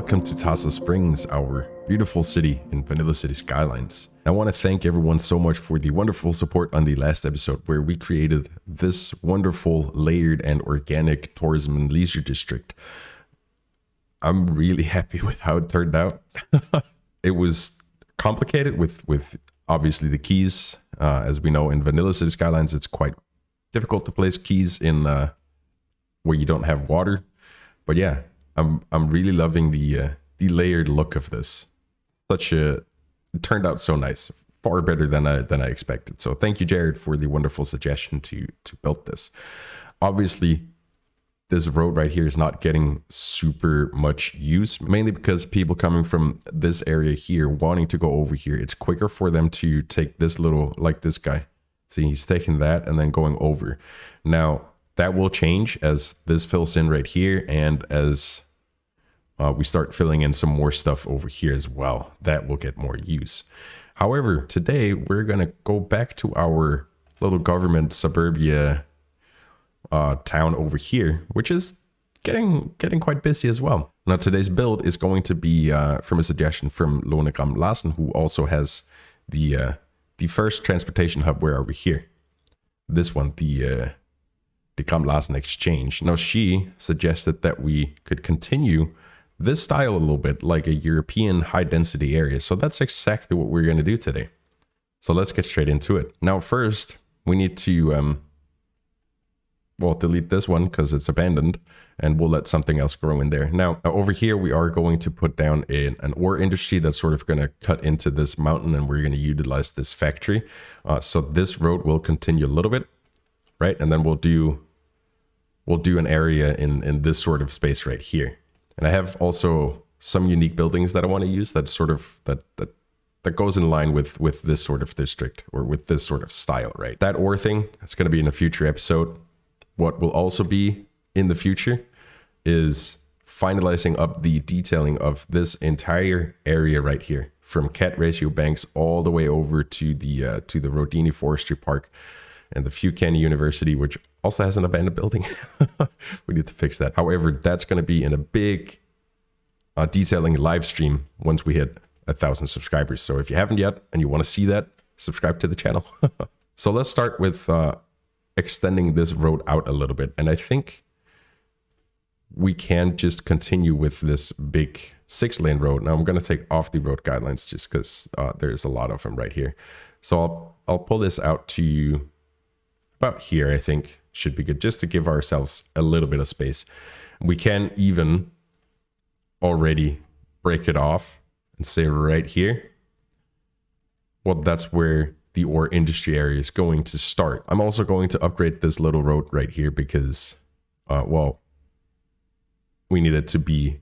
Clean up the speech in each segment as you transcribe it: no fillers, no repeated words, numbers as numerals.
welcome to Tassa Springs, our beautiful city in Vanilla City Skylines. I want to thank everyone so much for the wonderful support on the last episode where we created this wonderful layered and organic tourism and leisure district. I'm really happy with how it turned out. It was complicated with obviously the keys. As we know, in Vanilla City Skylines, it's quite difficult to place keys in where you don't have water. But yeah, I'm really loving the layered look of this. It turned out so nice, far better than I expected. So thank you, Jared, for the wonderful suggestion to build this. Obviously, this road right here is not getting super much use, mainly because people coming from this area here wanting to go over here, it's quicker for them to take this little, like this guy. See, he's taking that and then going over. Now, that will change as this fills in right here and as we start filling in some more stuff over here as well. That will get more use. However, today we're going to go back to our little government suburbia town over here, which is getting quite busy as well. Now, today's build is going to be from a suggestion from Tram Larsen, who also has the first transportation hub. Where are we here? This one, the Tram Larsen exchange. Now, she suggested that we could continue this style a little bit, like a European high density area. So that's exactly what we're going to do today. So let's get straight into it. Now, first we need to delete this one because it's abandoned, and we'll let something else grow in there. Now, over here, we are going to put down an ore industry that's sort of going to cut into this mountain, and we're going to utilize this factory. So this road will continue a little bit, right? And then we'll do an area in this sort of space right here. And I have also some unique buildings that I want to use that sort of that goes in line with this sort of district, or with this sort of style, right? That ore thing, that's going to be in a future episode. What will also be in the future is finalizing up the detailing of this entire area right here, from cat ratio banks all the way over to the Rodini Forestry Park and the Fucani University, which also has an abandoned building. We need to fix that. However, that's going to be in a big detailing live stream once we hit 1,000 subscribers. So if you haven't yet and you want to see that, subscribe to the channel. So let's start with extending this road out a little bit. And I think we can just continue with this big 6-lane road. Now I'm going to take off the road guidelines just because there's a lot of them right here. So I'll pull this out to about here. I think should be good, just to give ourselves a little bit of space. We can even already break it off and say right here, well, that's where the ore industry area is going to start. I'm also going to upgrade this little road right here because, we need it to be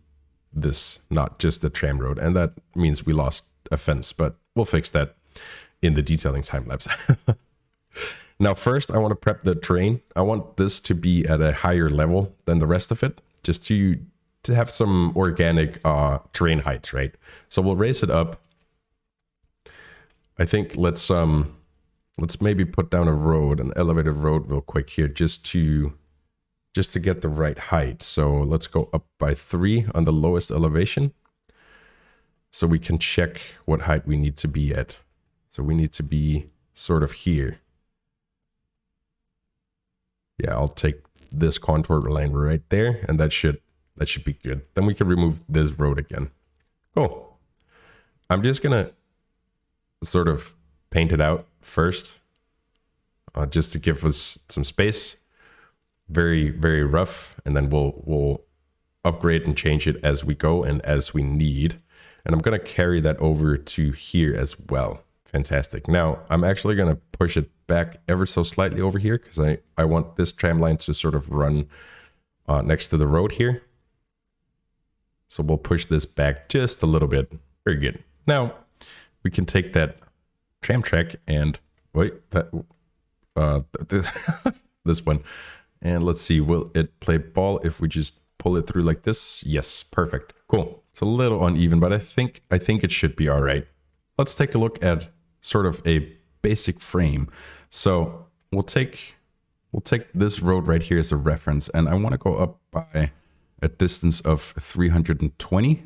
this, not just a tram road. And that means we lost a fence, but we'll fix that in the detailing time lapse. Now, first, I want to prep the terrain. I want this to be at a higher level than the rest of it, just to have some organic terrain heights, right? So we'll raise it up. I think let's maybe put down an elevated road real quick here, just to get the right height. So let's go up by 3 on the lowest elevation, so we can check what height we need to be at. So we need to be sort of here. Yeah, I'll take this contour line right there, and that should be good. Then we can remove this road again. Cool. I'm just gonna sort of paint it out first, just to give us some space. Very, very rough, and then we'll upgrade and change it as we go and as we need. And I'm gonna carry that over to here as well. Fantastic. Now I'm actually gonna push it back ever so slightly over here because I want this tram line to sort of run next to the road here. So we'll push this back just a little bit. Very good. Now we can take that tram track and this one, and let's see, will it play ball if we just pull it through like this? Yes, perfect. Cool. It's a little uneven, but I think it should be all right. Let's take a look at sort of a basic frame. So we'll take this road right here as a reference, and I want to go up by a distance of 320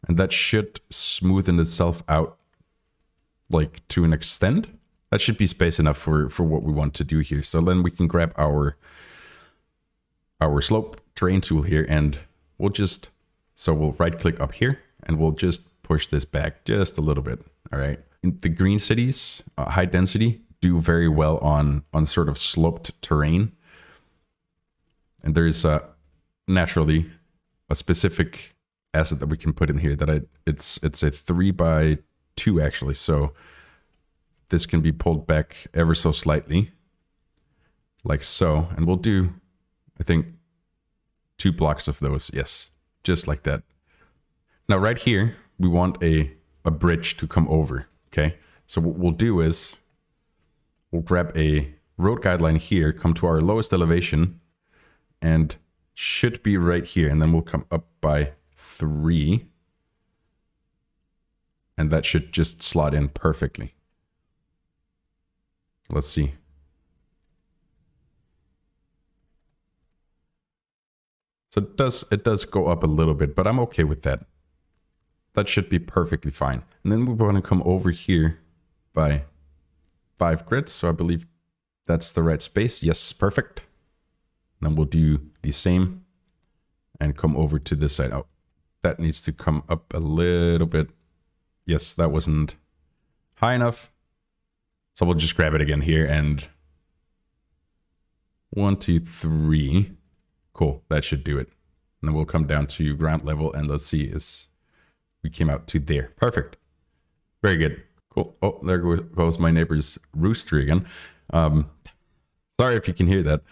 And that should smoothen itself out like to an extent. That should be space enough for what we want to do here. So then we can grab our slope terrain tool here, and we'll right click up here and we'll just push this back just a little bit. All right. The green cities, high density, do very well on sort of sloped terrain. And there's naturally a specific asset that we can put in here that it's a 3x2 actually. So this can be pulled back ever so slightly, like so. And we'll do, I think, 2 blocks of those. Yes, just like that. Now right here, we want a bridge to come over. Okay. So what we'll do is we'll grab a road guideline here, come to our lowest elevation, and should be right here. And then we'll come up by 3. And that should just slot in perfectly. Let's see. So it does go up a little bit, but I'm okay with that. That should be perfectly fine. And then we want to come over here by 5 grids. So I believe that's the right space. Yes, perfect. Then we'll do the same and come over to this side. Oh, that needs to come up a little bit. Yes, that wasn't high enough. So we'll just grab it again here and 1, 2, 3. Cool, that should do it. And then we'll come down to ground level and let's see, we came out to there. Perfect. Very good. Cool. Oh, there goes my neighbor's rooster again. Sorry if you can hear that.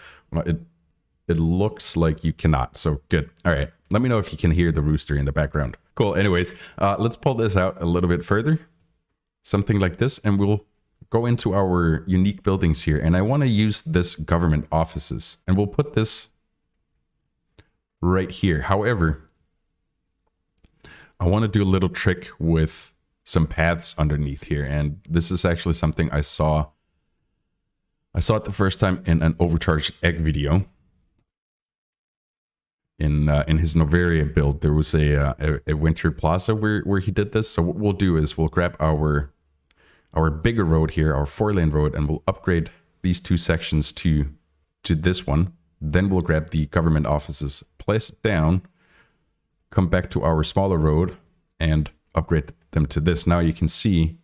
It looks like you cannot, so good. All right, let me know if you can hear the rooster in the background. Cool, anyways, let's pull this out a little bit further. Something like this, and we'll go into our unique buildings here. And I want to use this government offices, and we'll put this right here. However, I want to do a little trick with some paths underneath here. And this is actually something I saw it the first time in an overcharged egg video. In his Novaria build, there was a winter plaza where he did this. So what we'll do is we'll grab our bigger road here, our 4-lane road, and we'll upgrade these 2 sections to this one. Then we'll grab the government offices, place it down, come back to our smaller road, and upgrade them to this. Now you can see,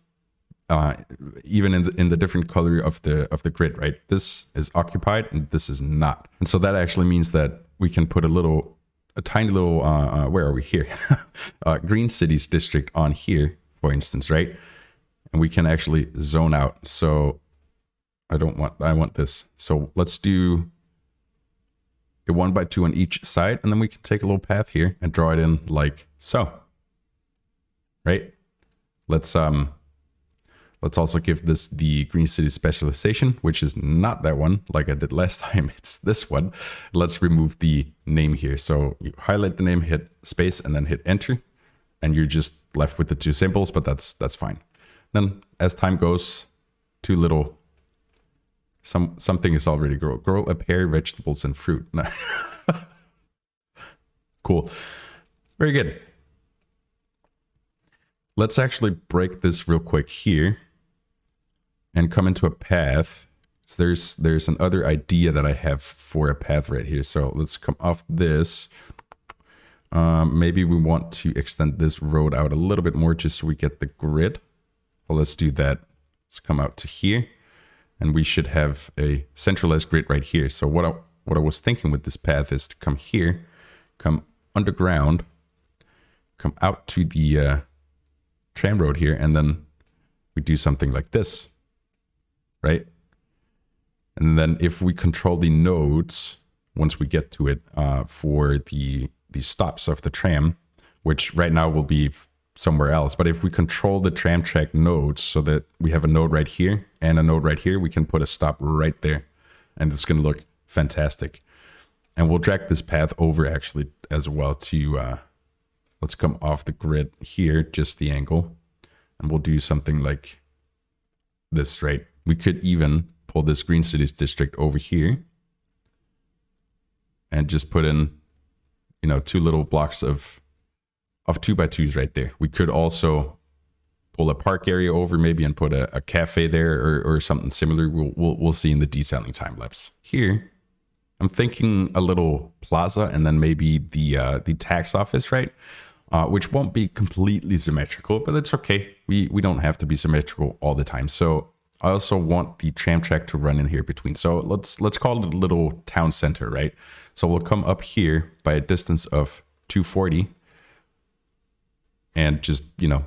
even in the different color of the grid, right? This is occupied and this is not. And so that actually means that we can put a tiny little, where are we here? Green Cities district on here, for instance, right? And we can actually zone out. So I want this. So let's do a 1x2 on each side. And then we can take a little path here and draw it in like so, right? Let's also give this the Green City specialization, which is not that one like I did last time. It's this one. Let's remove the name here. So you highlight the name, hit space, and then hit enter. And you're just left with the 2 symbols, but that's fine. Then as time goes, 2 little, something is already grow a pear, vegetables, and fruit. Cool. Very good. Let's actually break this real quick here and come into a path. So there's another idea that I have for a path right here. So let's come off this. Maybe we want to extend this road out a little bit more just so we get the grid. Well, let's do that. Let's come out to here, and we should have a centralized grid right here. So what I was thinking with this path is to come here, come underground, come out to the tram road here, and then we do something like this, right? And then if we control the nodes, once we get to it, for the stops of the tram, which right now will be somewhere else, but if we control the tram track nodes so that we have a node right here and a node right here, we can put a stop right there, and it's going to look fantastic. And we'll drag this path over actually as well to let's come off the grid here, just the angle, and we'll do something like this, right? We could even pull this Green Cities district over here and just put in, 2 little blocks of 2x2s right there. We could also pull a park area over maybe and put a cafe there or something similar. We'll see in the detailing time lapse. Here, I'm thinking a little plaza and then maybe the tax office, right? Which won't be completely symmetrical, but it's okay. We don't have to be symmetrical all the time. So I also want the tram track to run in here between. So let's call it a little town center, right? So we'll come up here by a distance of 240 and just, you know,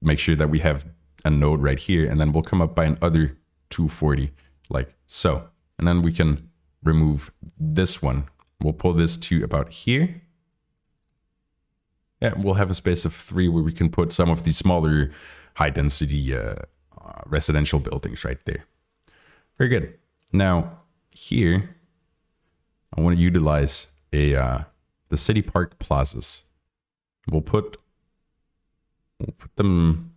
make sure that we have a node right here, and then we'll come up by another 240 like so. And then we can remove this one. We'll pull this to about here. Yeah, we'll have a space of 3 where we can put some of these smaller high density residential buildings right there. Very good. Now here, I want to utilize the city park plazas. We'll put them,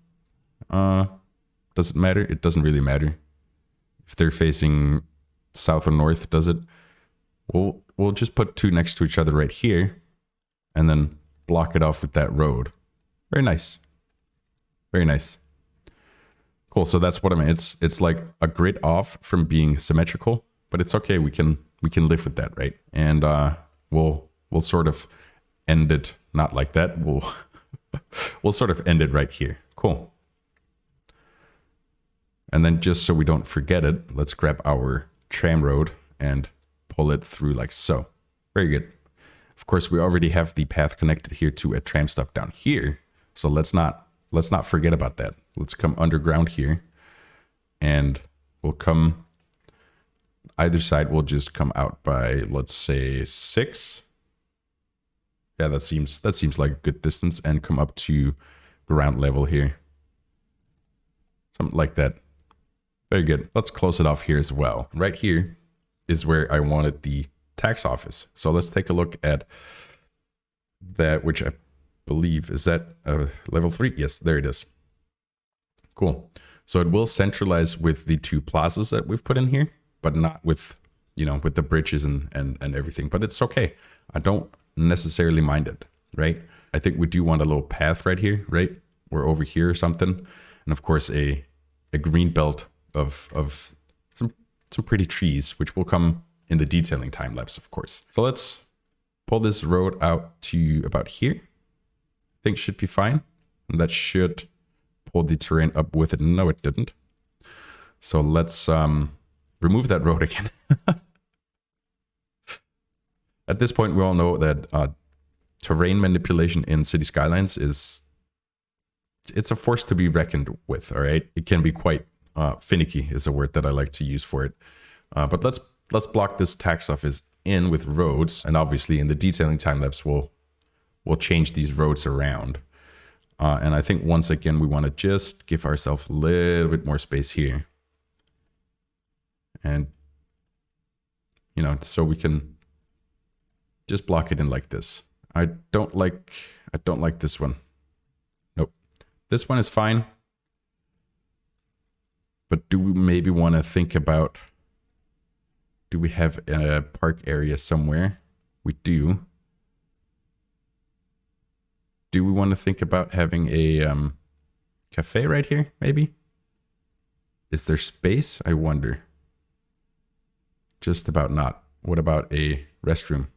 does it matter? It doesn't really matter. If they're facing south or north, does it? We'll just put 2 next to each other right here and then block it off with that road. Very nice. Very nice. Cool, so that's what I mean. It's like a grid off from being symmetrical, but it's okay. We can live with that, right? And we'll sort of end it not like that. We'll sort of end it right here. Cool. And then just so we don't forget it, let's grab our tram road and pull it through like so. Very good. Of course, we already have the path connected here to a tram stop down here. So let's not forget about that. Let's come underground here and we'll come either side. We'll just come out by, let's say 6. Yeah, that seems like a good distance, and come up to ground level here. Something like that. Very good. Let's close it off here as well. Right here is where I wanted the tax office. So let's take a look at that, which I believe is that level 3. Yes, there it is. Cool. So it will centralize with the 2 plazas that we've put in here, but not with, you know, with the bridges and everything. But it's okay. I don't necessarily mind it, right? I think we do want a little path right here, right? Or over here or something. And of course a green belt of some pretty trees, which will come in the detailing time lapse, of course. So let's pull this road out to about here. I think should be fine. And that should pull the terrain up with it. No, it didn't. So let's remove that road again. At this point, we all know that terrain manipulation in City Skylines it's a force to be reckoned with, all right? It can be quite finicky is a word that I like to use for it. But let's block this tax office in with roads, and obviously in the detailing time lapse, we'll change these roads around. And I think once again, we want to just give ourselves a little bit more space here. And, you know, so we can just block it in like this. I don't like this one. Nope. This one is fine. But do we maybe want to think about, do we have a park area somewhere? We do. Do we want to think about having a cafe right here, maybe? Is there space? I wonder. Just about not. What about a restroom?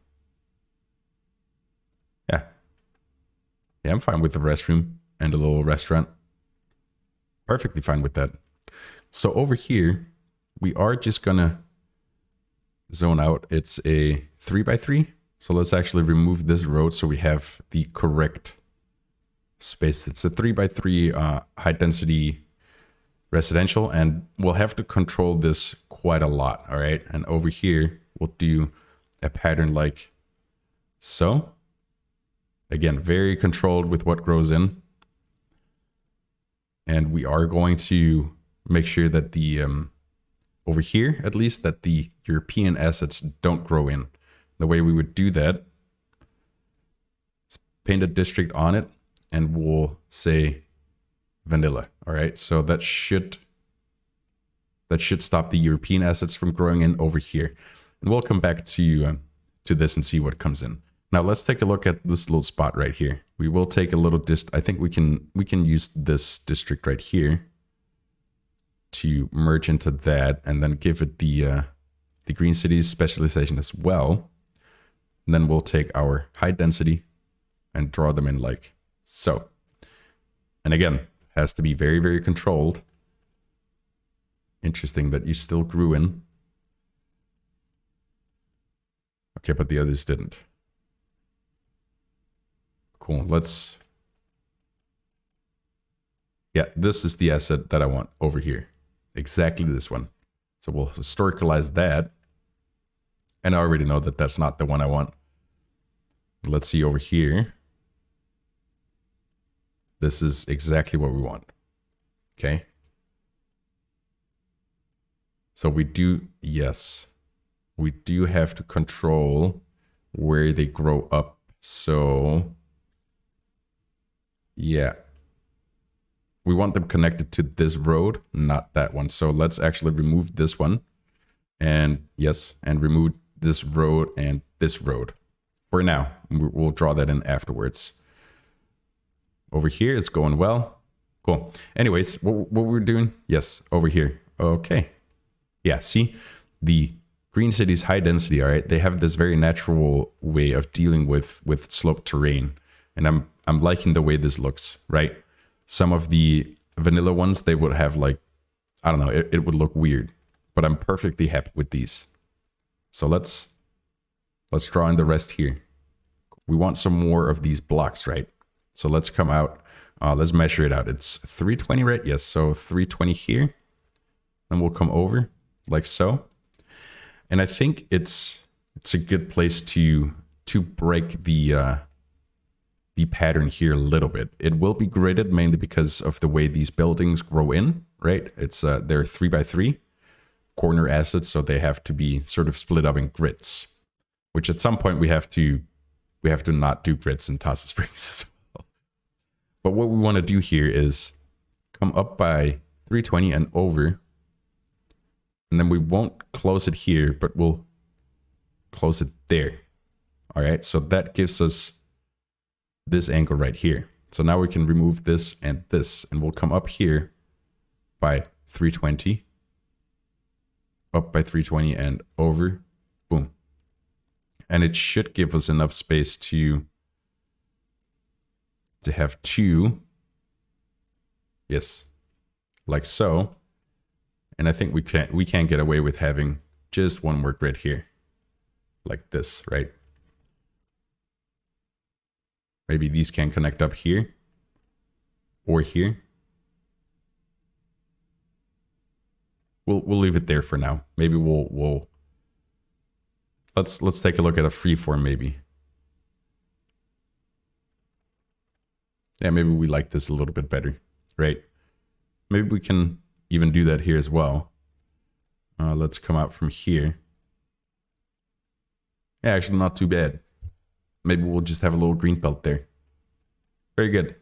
Yeah. Yeah, I'm fine with the restroom and a little restaurant. Perfectly fine with that. So over here, we are just gonna zone out. It's a 3x3. So let's actually remove this road so we have the correct space. It's a 3x3 high density residential, and we'll have to control this quite a lot. All right. And over here, we'll do a pattern like so. Again, very controlled with what grows in. And we are going to make sure that the, over here, at least, that the European assets don't grow in. The way we would do that is paint a district on it, and we'll say vanilla. All right. So that should stop the European assets from growing in over here. And we'll come back to this and see what comes in. Now let's take a look at this little spot right here. We will take a little I think we can use this district right here to merge into that, and then give it the green cities specialization as well. And then we'll take our high density and draw them in like so. And again, has to be very, very controlled. Interesting that you still grew in. Okay, but the others didn't. Cool, yeah, this is the asset that I want over here. Exactly this one. So we'll historicalize that. And I already know that that's not the one I want. Let's see over here. This is exactly what we want. Okay. So we do, yes, we do have to control where they grow up. So yeah, we want them connected to this road, not that one. So let's actually remove this one. And yes, and remove this road and this road. For now, we'll draw that in afterwards. Over here, it's going well. Cool. Anyways, what we're doing? Yes, over here. Okay. Yeah, see? The green cities, high density, all right? They have this very natural way of dealing with sloped terrain. And I'm liking the way this looks, right? Some of the vanilla ones, they would have like, I don't know, it would look weird. But I'm perfectly happy with these. So let's draw in the rest here. We want some more of these blocks, right? So let's come out. Let's measure it out. It's 320, right? Yes, so 320 here. Then we'll come over like so. And I think it's a good place to break the pattern here a little bit. It will be gridded mainly because of the way these buildings grow in, right? It's they're 3x3 corner assets, so they have to be sort of split up in grids. Which at some point we have to not do grids in Tassa Springs as well. But what we want to do here is come up by 320 and over. And then we won't close it here, but we'll close it there. All right, so that gives us this angle right here. So now we can remove this, and we'll come up here by 320. Up by 320 and over. Boom. And it should give us enough space to have two. Yes. Like so. And I think we can't get away with having just one more grid here. Like this, right? Maybe these can connect up here. Or here. We'll leave it there for now. Maybe we'll let's take a look at a freeform maybe. Yeah, maybe we like this a little bit better, right? Maybe we can even do that here as well. Let's come out from here. Yeah, actually not too bad. Maybe we'll just have a little green belt there. Very good.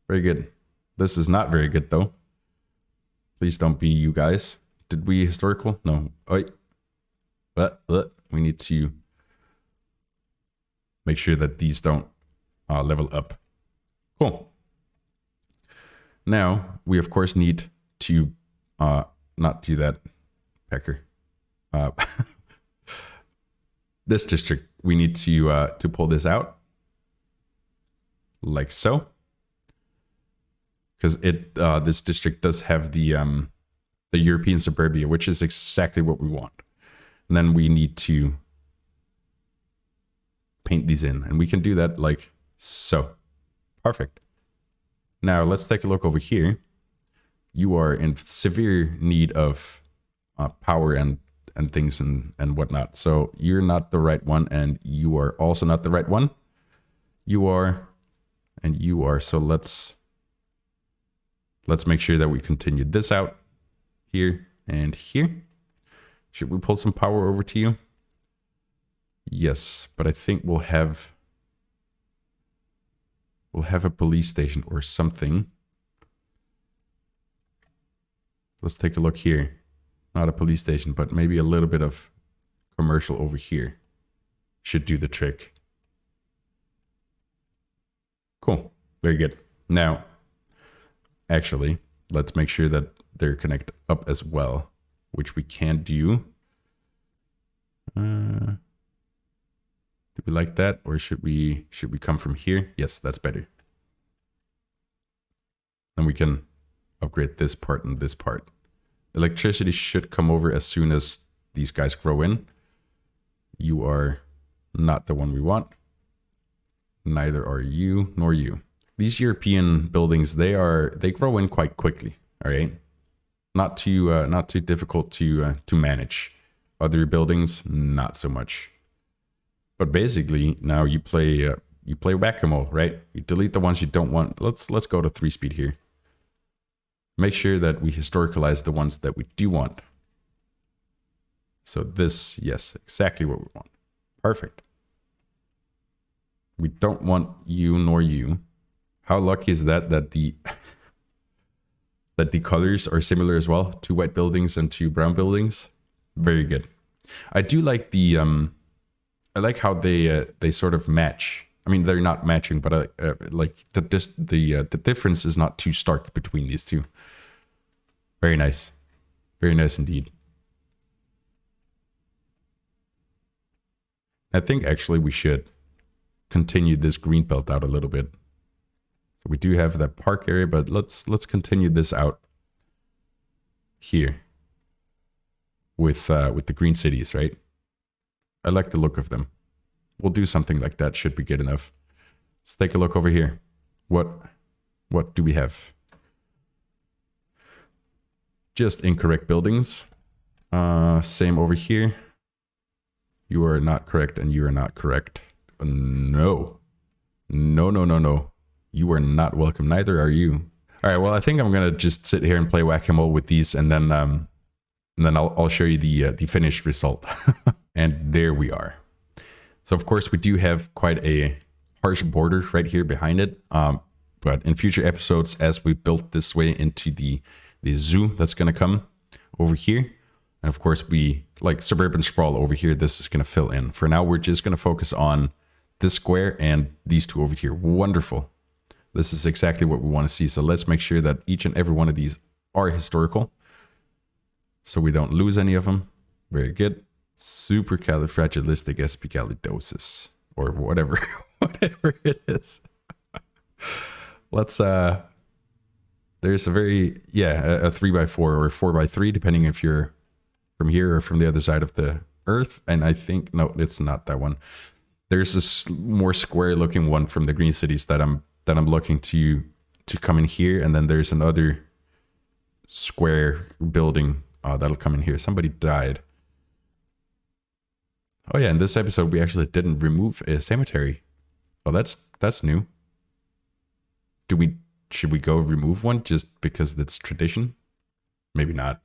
Very good. This is not very good though. Please don't be you guys. Did we historical? No. Oh, but we need to make sure that these don't level up. Cool. Now we of course need to not do that, Pecker. This district, we need to pull this out like so. Because this district does have the European Suburbia, which is exactly what we want. And then we need to paint these in, and we can do that like so. Perfect. Now let's take a look over here. You are in severe need of power and things and whatnot. So you're not the right one, and you are also not the right one. You are, and you are. So let's make sure that we continue this out here and here. Should we pull some power over to you? Yes, but I think we'll have a police station or something. Let's take a look here. Not a police station, but maybe a little bit of commercial over here. Should do the trick. Cool. Very good. Now, actually, let's make sure that they're connected up as well, which we can do. Do we like that, or should we come from here? Yes, that's better. And we can upgrade this part and this part. Electricity should come over as soon as these guys grow in. You are not the one we want. Neither are you, nor you. These European buildings, they grow in quite quickly. All right, not too difficult to manage. Other buildings, not so much. But basically, now you play whack-a-mole, right? You delete the ones you don't want. Let's go to 3-speed here. Make sure that we historicalize the ones that we do want. So this, yes, exactly what we want. Perfect. We don't want you nor you. How lucky is that the colors are similar as well? 2 white buildings and 2 brown buildings. Very good. I do like the I like how they sort of match. I mean, they're not matching, but like the difference is not too stark between these two. Very nice. Very nice indeed. I think actually we should continue this green belt out a little bit. So we do have that park area, but let's continue this out here with the green cities, right? I like the look of them. We'll do something like that, should be good enough. Let's take a look over here. What do we have? Just incorrect buildings. Same over here. You are not correct and you are not correct. No. No. You are not welcome. Neither are you. All right, well, I think I'm going to just sit here and play whack-a-mole with these, and then I'll show you the finished result. And there we are. So of course we do have quite a harsh border right here behind it. But in future episodes, as we build this way into the zoo that's going to come over here, and of course we like suburban sprawl over here, this is going to fill in. For now, we're just going to focus on this square and these 2 over here. Wonderful. This is exactly what we want to see. So let's make sure that each and every one of these are historical, so we don't lose any of them. Very good. Supercalifragilisticexpialidocious, or whatever it is. Let's there's a very a 3x4 or 4x3, depending if you're from here or from the other side of the earth. And I think no, it's not that one. There's this more square looking one from the green cities that I'm looking to come in here, and then there's another square building that'll come in here. Somebody died. Oh yeah, in this episode we actually didn't remove a cemetery. Oh, that's new. Should we go remove one just because it's tradition? Maybe not.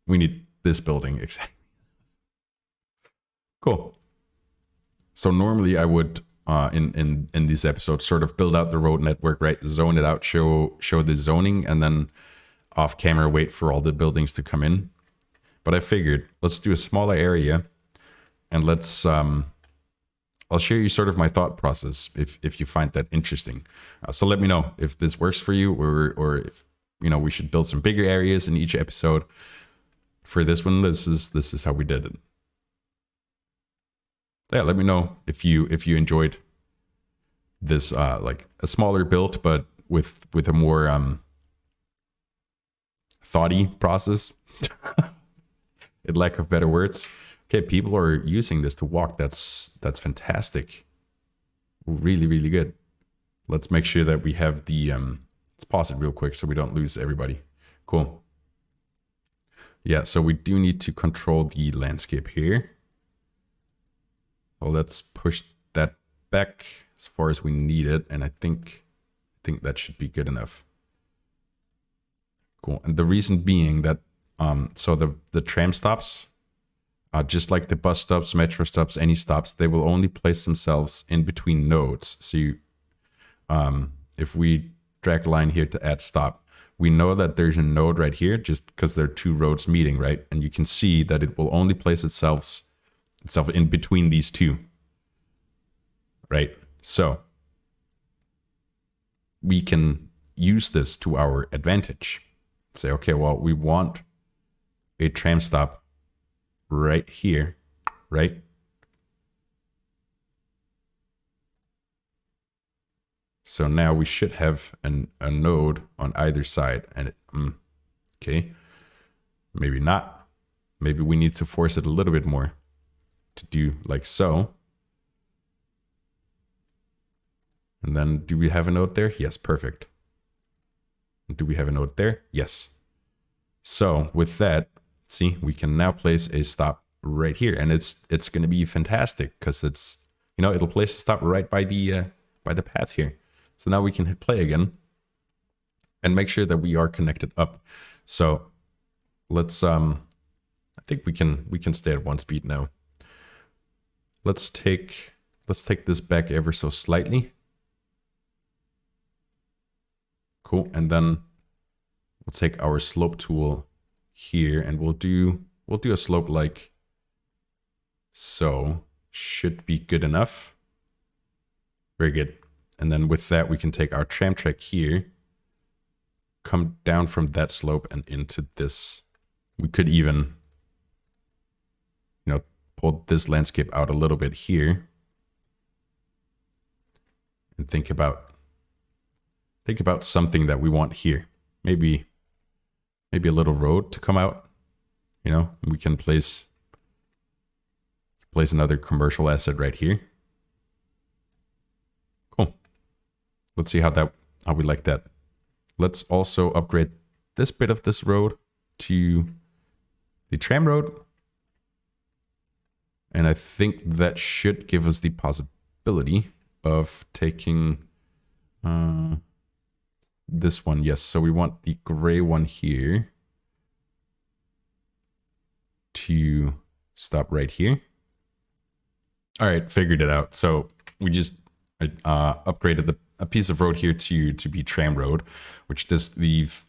We need this building exactly. Cool. So normally I would in these episodes sort of build out the road network, right? Zone it out, show the zoning, and then off camera wait for all the buildings to come in. But I figured let's do a smaller area. And let's, I'll share you sort of my thought process if you find that interesting. So let me know if this works for you, or if, we should build some bigger areas in each episode. For this one, this is how we did it. Yeah, let me know if you enjoyed this, like a smaller build, but with a more thoughty process, in lack of better words. Okay, people are using this to walk. That's fantastic. Really, really good. Let's make sure that we have the let's pause it real quick so we don't lose everybody. Cool. Yeah, so we do need to control the landscape here. Well, let's push that back as far as we need it, and I think that should be good enough. Cool. And the reason being that so the tram stops, just like the bus stops, metro stops, any stops, they will only place themselves in between nodes. So if we drag a line here to add stop, we know that there's a node right here just because there are 2 roads meeting, right? And you can see that it will only place itself in between these 2, right? So we can use this to our advantage. Say, okay, well, we want a tram stop right here, right? So now we should have a node on either side. And okay, maybe not. Maybe we need to force it a little bit more to do like so. And then do we have a node there? Yes, perfect. Do we have a node there? Yes. So with that, see, we can now place a stop right here, and it's going to be fantastic because it's, you know, it'll place a stop right by the path here. So now we can hit play again and make sure that we are connected up. So let's I think we can stay at 1 speed now. Let's take this back ever so slightly. Cool. And then we'll take our slope tool here and we'll do a slope like so. Should be good enough. Very good. And then with that, we can take our tram track here, come down from that slope and into this. We could even, you know, pull this landscape out a little bit here and think about something that we want here. Maybe a little road to come out. You know, we can place another commercial asset right here. Cool. Let's see how we like that. Let's also upgrade this bit of this road to the tram road. And I think that should give us the possibility of taking this one. Yes, so we want the gray one here to stop right here. All right, figured it out. So we just upgraded a piece of road here to be tram road, which does leave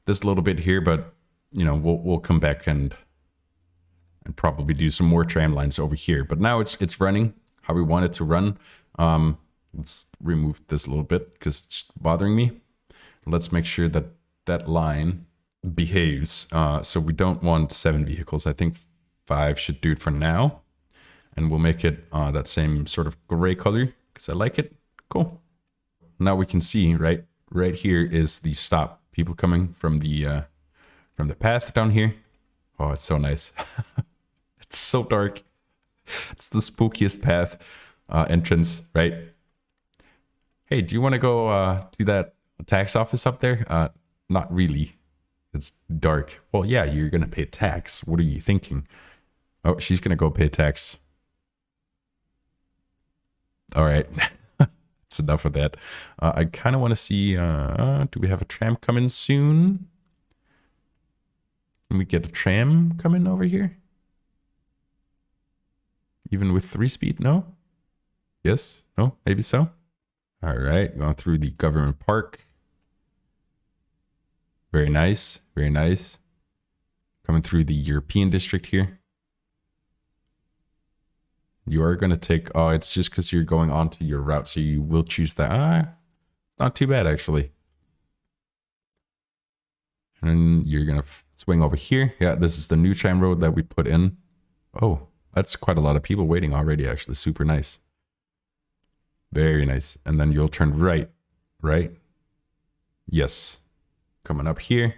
this little bit here, but you know, we'll come back and probably do some more tram lines over here. But now it's running how we want it to run. Let's remove this a little bit because it's bothering me. Let's make sure that that line behaves. So we don't want 7 vehicles. I think 5 should do it for now. And we'll make it that same sort of gray color because I like it. Cool. Now we can see right here is the stop. People coming from the path down here. Oh, it's so nice. It's so dark. It's the spookiest path entrance, right? Hey, do you want to go to that tax office up there? Not really. It's dark. Well, yeah, you're going to pay tax. What are you thinking? Oh, she's going to go pay tax. All right. That's enough of that. I kind of want to see, do we have a tram coming soon? Can we get a tram coming over here? Even with 3 speed? No? Yes? No? Maybe so? All right. Going through the government park. Very nice. Very nice. Coming through the European district here. You are going to take... Oh, it's just because you're going onto your route, so you will choose that. Not too bad, actually. And you're going to swing over here. Yeah, this is the new tram road that we put in. Oh, that's quite a lot of people waiting already, actually. Super nice. Very nice. And then you'll turn right. Right? Yes. Coming up here.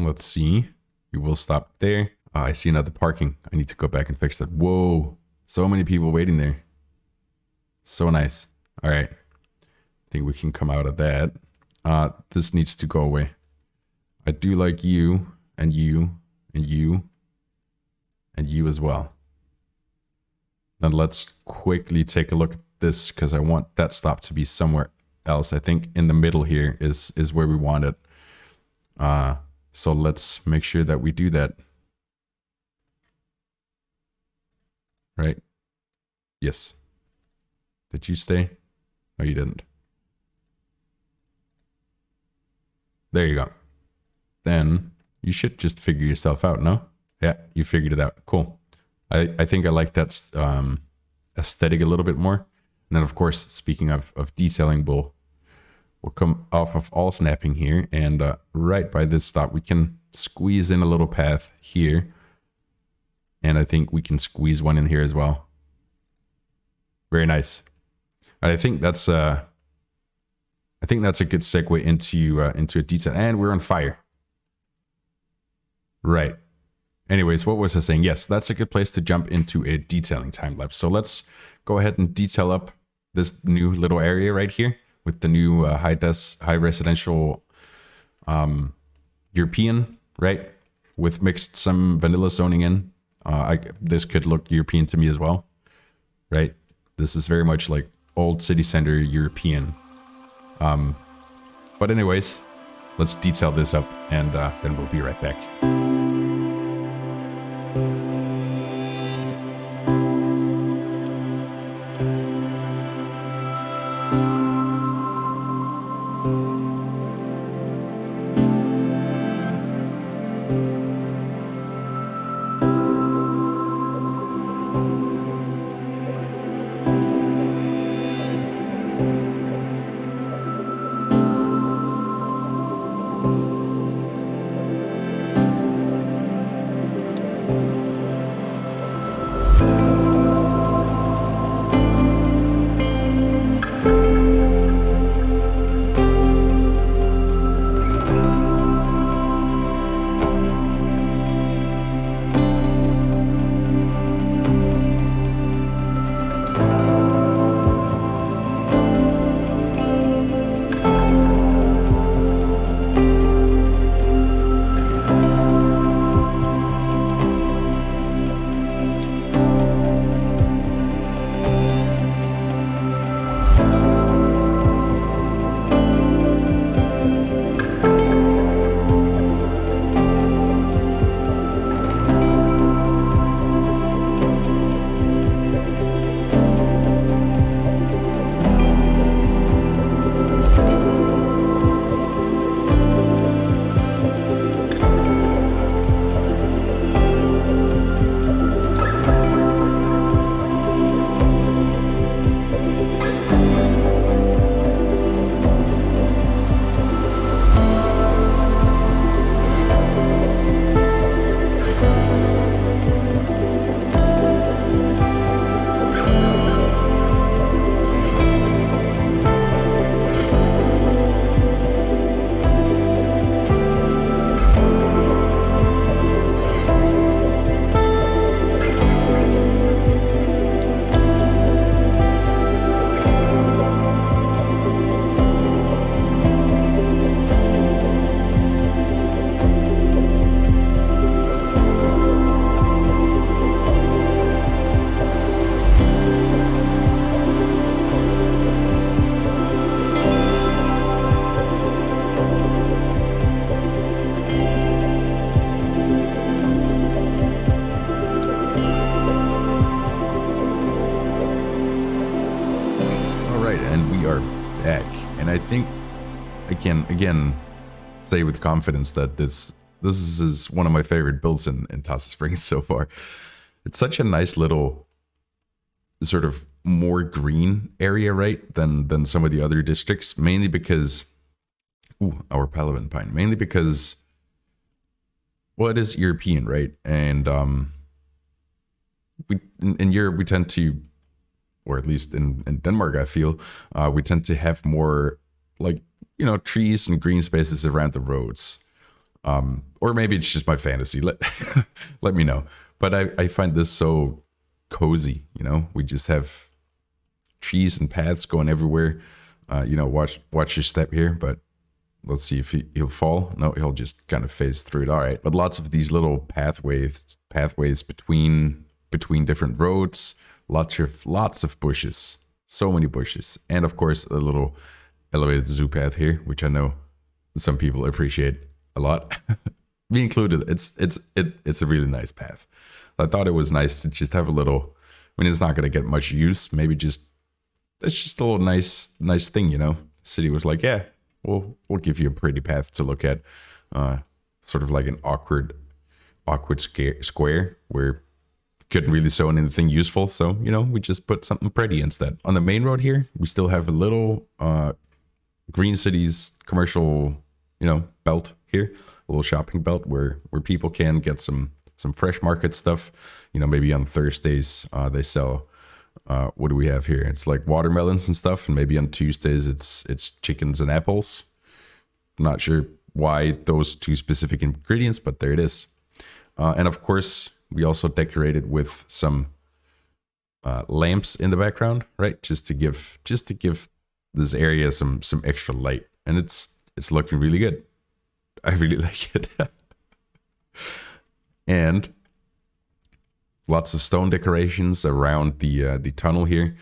Let's see. You will stop there. I see another parking. I need to go back and fix that. Whoa. So many people waiting there. So nice. All right. I think we can come out of that. This needs to go away. I do like you and you and you and you as well. Then let's quickly take a look at this because I want that stop to be somewhere else. I think in the middle here is where we want it. So let's make sure that we do that. Right? Yes. Did you stay? No, you didn't. There you go. Then you should just figure yourself out, no? Yeah, you figured it out. Cool. I think I like that aesthetic a little bit more. And then, of course, speaking of detailing, we'll come off of all snapping here. And right by this stop, we can squeeze in a little path here. And I think we can squeeze one in here as well. Very nice. And I think that's a good segue into a detail. And we're on fire. Right. Anyways, what was I saying? Yes, that's a good place to jump into a detailing time lapse. So let's go ahead and detail up this new little area right here with the new high residential European, right? With mixed some vanilla zoning in. This could look European to me as well, right? This is very much like old city center European. But anyways, let's detail this up and then we'll be right back. And I think I can again say with confidence that this is one of my favorite builds in Tassa Springs so far. It's such a nice little sort of more green area, right, than some of the other districts, mainly because our Palawan pine, mainly because, well, it is European, right? And we in Europe we tend to, or at least in Denmark, I feel we tend to have more like, you know, trees and green spaces around the roads. Or maybe it's just my fantasy. Let me know. But I find this so cozy, you know. We just have trees and paths going everywhere. You know, watch your step here, but let's see if he'll fall. No, he'll just kind of phase through it. All right, but lots of these little pathways between different roads. Lots of bushes, so many bushes, and of course a little elevated zoo path here, which I know some people appreciate a lot. Me included. It's a really nice path. I thought it was nice to just have a little. I mean, it's not going to get much use. Maybe it's just a little nice thing, you know. The city was like, yeah, we'll give you a pretty path to look at, sort of like an awkward awkward square where couldn't really zone anything useful. So, you know, we just put something pretty instead. On the main road here, we still have a little Green Cities commercial, you know, belt here, a little shopping belt where people can get some fresh market stuff. You know, maybe on Thursdays they sell what do we have here? It's like watermelons and stuff, and maybe on Tuesdays it's chickens and apples. I'm not sure why those two specific ingredients, but there it is. And of course, we also decorated with some lamps in the background, right? Just to give this area some extra light, and it's looking really good. I really like it. And lots of stone decorations around the tunnel here,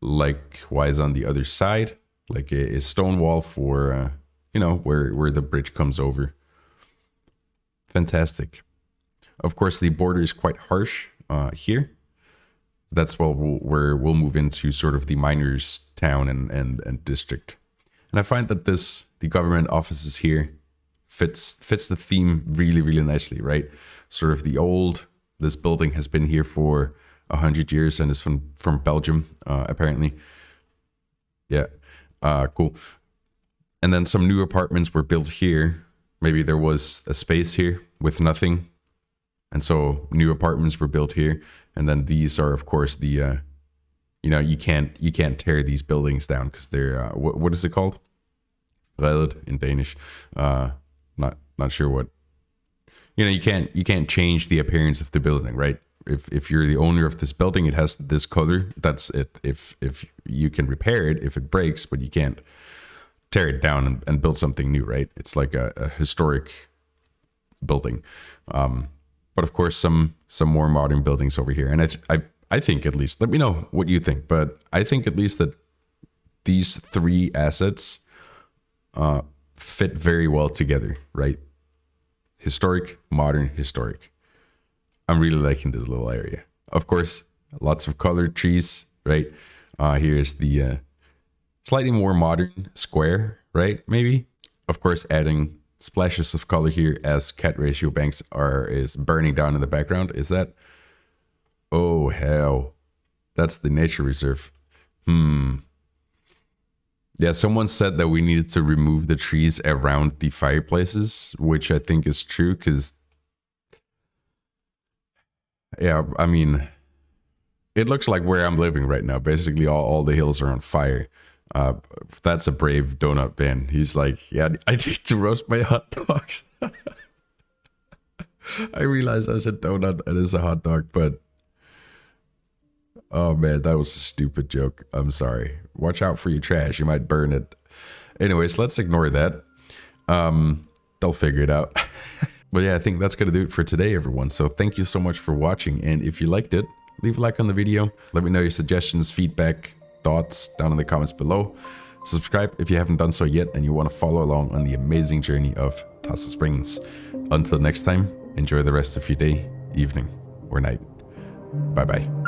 likewise on the other side, like a stone wall for you know, where the bridge comes over. Fantastic. Of course, the border is quite harsh here. That's where we'll move into sort of the miners' town and district. And I find that the government offices here fits the theme really, really nicely, right? Sort of this building has been here for 100 years and is from Belgium, apparently. Yeah, cool. And then some new apartments were built here. Maybe there was a space here with nothing, and so new apartments were built here. And then these are, of course, the you know, you can't tear these buildings down because they're what is it called? Fredet in Danish. Not sure what. You know, you can't change the appearance of the building, right? If you're the owner of this building, it has this color. That's it. If you can repair it if it breaks, but you can't tear it down and build something new, right? It's like a historic building. But of course, some more modern buildings over here. And I think at least, let me know what you think, but I think at least that these three assets fit very well together, right? Historic, modern, historic. I'm really liking this little area. Of course, lots of colored trees, right? Here's the slightly more modern square, right? Maybe. Of course, adding splashes of color here as cat ratio banks is burning down in the background. Is that? Oh, hell. That's the nature reserve. Yeah, someone said that we needed to remove the trees around the fireplaces, which I think is true because, yeah, I mean, it looks like where I'm living right now. Basically, all the hills are on fire. That's a brave donut fan. He's like, yeah, I need to roast my hot dogs. I realized I said donut and it's a hot dog, but oh man, that was a stupid joke. I'm sorry. Watch out for your trash. You might burn it. Anyways, let's ignore that. They'll figure it out. But yeah, I think that's going to do it for today, everyone. So thank you so much for watching. And if you liked it, leave a like on the video. Let me know your suggestions, feedback, thoughts down in the comments below. Subscribe if you haven't done so yet and you want to follow along on the amazing journey of Tassa Springs. Until next time, enjoy the rest of your day, evening, or night. Bye bye.